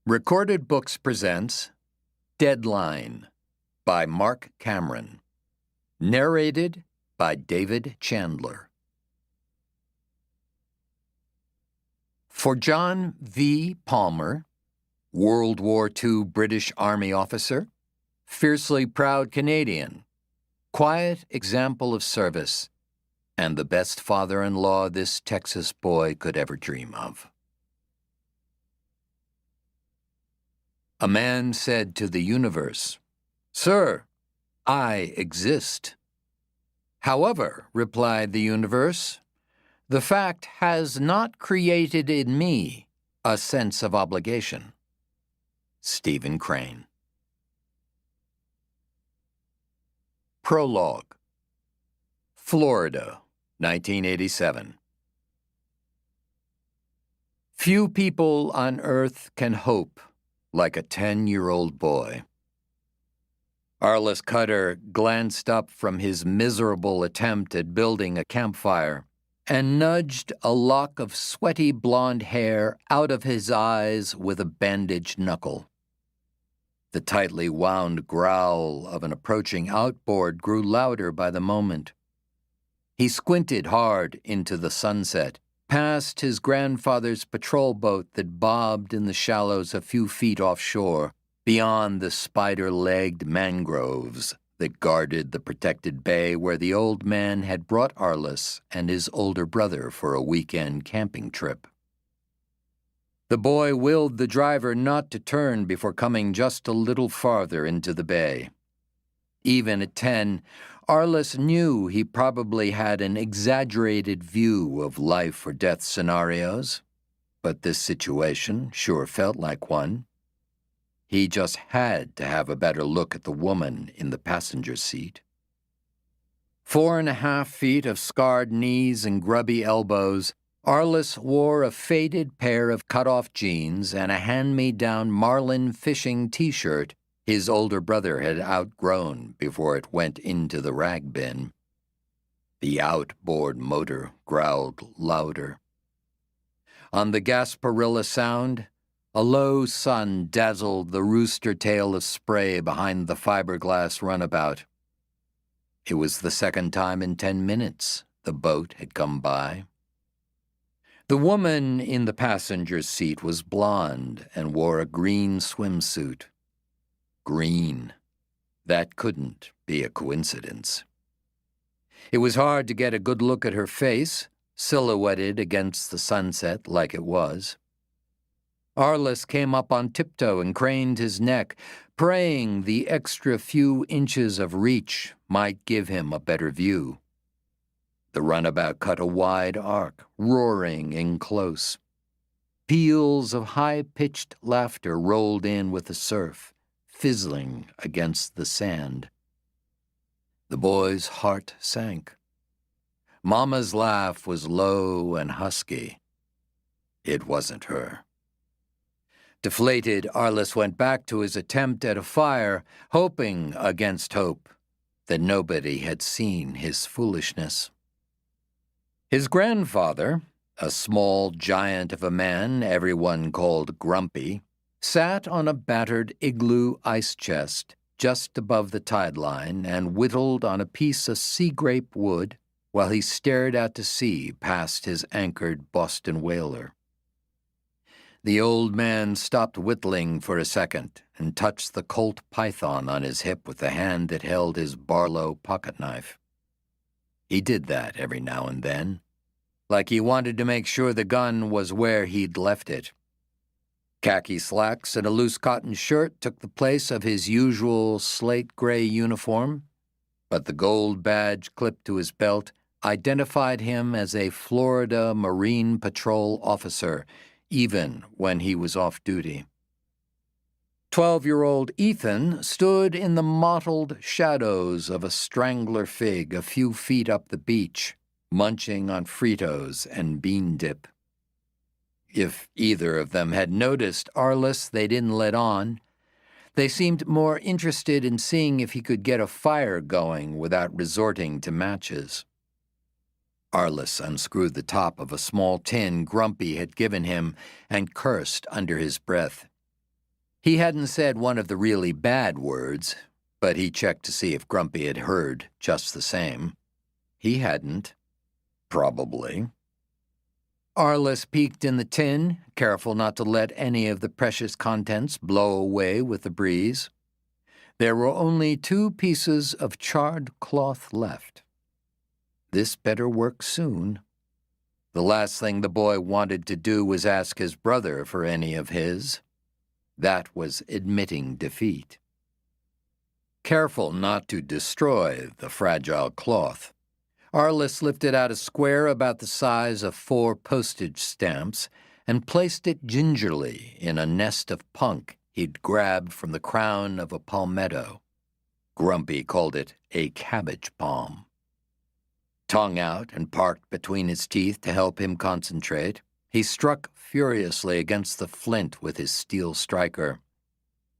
Recorded Books presents Deadline by Marc Cameron. Narrated by David Chandler. For John V. Palmer, World War II British Army officer, fiercely proud Canadian, quiet example of service, and the best father-in-law this Texas boy could ever dream of. A man said to the universe, "Sir, I exist." "However," replied the universe, "the fact has not created in me a sense of obligation." Stephen Crane. Prologue. Florida, 1987. Few people on earth can hope like a 10-year-old boy. Arliss Cutter glanced up from his miserable attempt at building a campfire and nudged a lock of sweaty blonde hair out of his eyes with a bandaged knuckle. The tightly wound growl of an approaching outboard grew louder by the moment. He squinted hard into the sunset, past his grandfather's patrol boat that bobbed in the shallows a few feet offshore, beyond the spider-legged mangroves that guarded the protected bay where the old man had brought Arliss and his older brother for a weekend camping trip. The boy willed the driver not to turn before coming just a little farther into the bay. Even at 10, Arliss knew he probably had an exaggerated view of life or death scenarios, but this situation sure felt like one. He just had to have a better look at the woman in the passenger seat. 4.5 feet of scarred knees and grubby elbows, Arliss wore a faded pair of cut-off jeans and a hand-me-down Marlin fishing t-shirt his older brother had outgrown before it went into the rag bin. The outboard motor growled louder. On the Gasparilla Sound, a low sun dazzled the rooster tail of spray behind the fiberglass runabout. It was the second time in 10 minutes the boat had come by. The woman in the passenger seat was blonde and wore a green swimsuit. Green. That couldn't be a coincidence. It was hard to get a good look at her face, silhouetted against the sunset like it was. Arliss came up on tiptoe and craned his neck, praying the extra few inches of reach might give him a better view. The runabout cut a wide arc, roaring in close. Peals of high-pitched laughter rolled in with the surf, fizzling against the sand. The boy's heart sank. Mama's laugh was low and husky. It wasn't her. Deflated, Arliss went back to his attempt at a fire, hoping against hope that nobody had seen his foolishness. His grandfather, a small giant of a man everyone called Grumpy, sat on a battered igloo ice chest just above the tide line and whittled on a piece of sea grape wood while he stared out to sea past his anchored Boston whaler. The old man stopped whittling for a second and touched the Colt python on his hip with the hand that held his Barlow pocketknife. He did that every now and then, like he wanted to make sure the gun was where he'd left it. Khaki slacks and a loose cotton shirt took the place of his usual slate-gray uniform, but the gold badge clipped to his belt identified him as a Florida Marine Patrol officer, even when he was off duty. 12-year-old Ethan stood in the mottled shadows of a strangler fig a few feet up the beach, munching on Fritos and bean dip. If either of them had noticed Arliss, they didn't let on. They seemed more interested in seeing if he could get a fire going without resorting to matches. Arliss unscrewed the top of a small tin Grumpy had given him and cursed under his breath. He hadn't said one of the really bad words, but he checked to see if Grumpy had heard just the same. He hadn't. Probably. Arliss peeked in the tin, careful not to let any of the precious contents blow away with the breeze. There were only 2 pieces of charred cloth left. This better work soon. The last thing the boy wanted to do was ask his brother for any of his. That was admitting defeat. Careful not to destroy the fragile cloth, Arliss lifted out a square about the size of 4 postage stamps and placed it gingerly in a nest of punk he'd grabbed from the crown of a palmetto. Grumpy called it a cabbage palm. Tongue out and parked between his teeth to help him concentrate, he struck furiously against the flint with his steel striker.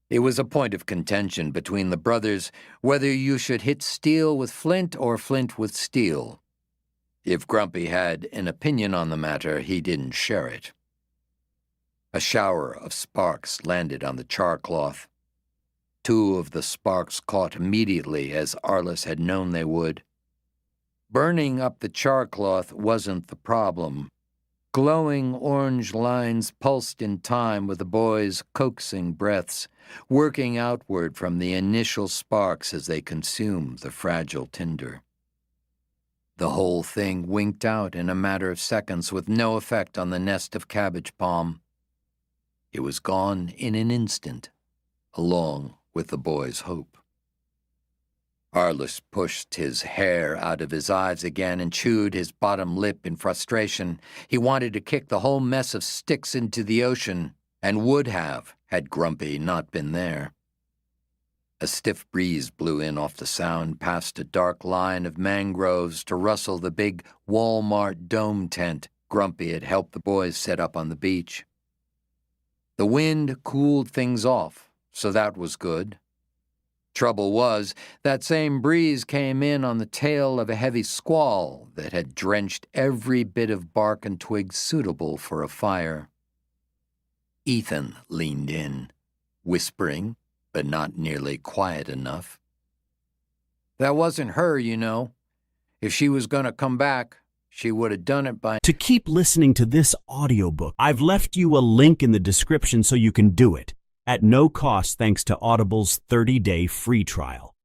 It was a point of contention between the brothers whether you should hit steel with flint or flint with steel. If Grumpy had an opinion on the matter, he didn't share it. A shower of sparks landed on the charcloth. 2 of the sparks caught immediately, as Arliss had known they would. Burning up the charcloth wasn't the problem. Glowing orange lines pulsed in time with the boys' coaxing breaths, working outward from the initial sparks as they consumed the fragile tinder. The whole thing winked out in a matter of seconds with no effect on the nest of cabbage palm. It was gone in an instant, along with the boy's hope. Arliss pushed his hair out of his eyes again and chewed his bottom lip in frustration. He wanted to kick the whole mess of sticks into the ocean, and would have had Grumpy not been there. A stiff breeze blew in off the sound past a dark line of mangroves to rustle the big Walmart dome tent Grumpy had helped the boys set up on the beach. The wind cooled things off, so that was good. Trouble was, that same breeze came in on the tail of a heavy squall that had drenched every bit of bark and twig suitable for a fire. Ethan leaned in, whispering, but not nearly quiet enough. That wasn't her, you know. If she was going to come back, she would have done it by... To keep listening to this audiobook, I've left you a link in the description so you can do it, at no cost thanks to Audible's 30-day free trial.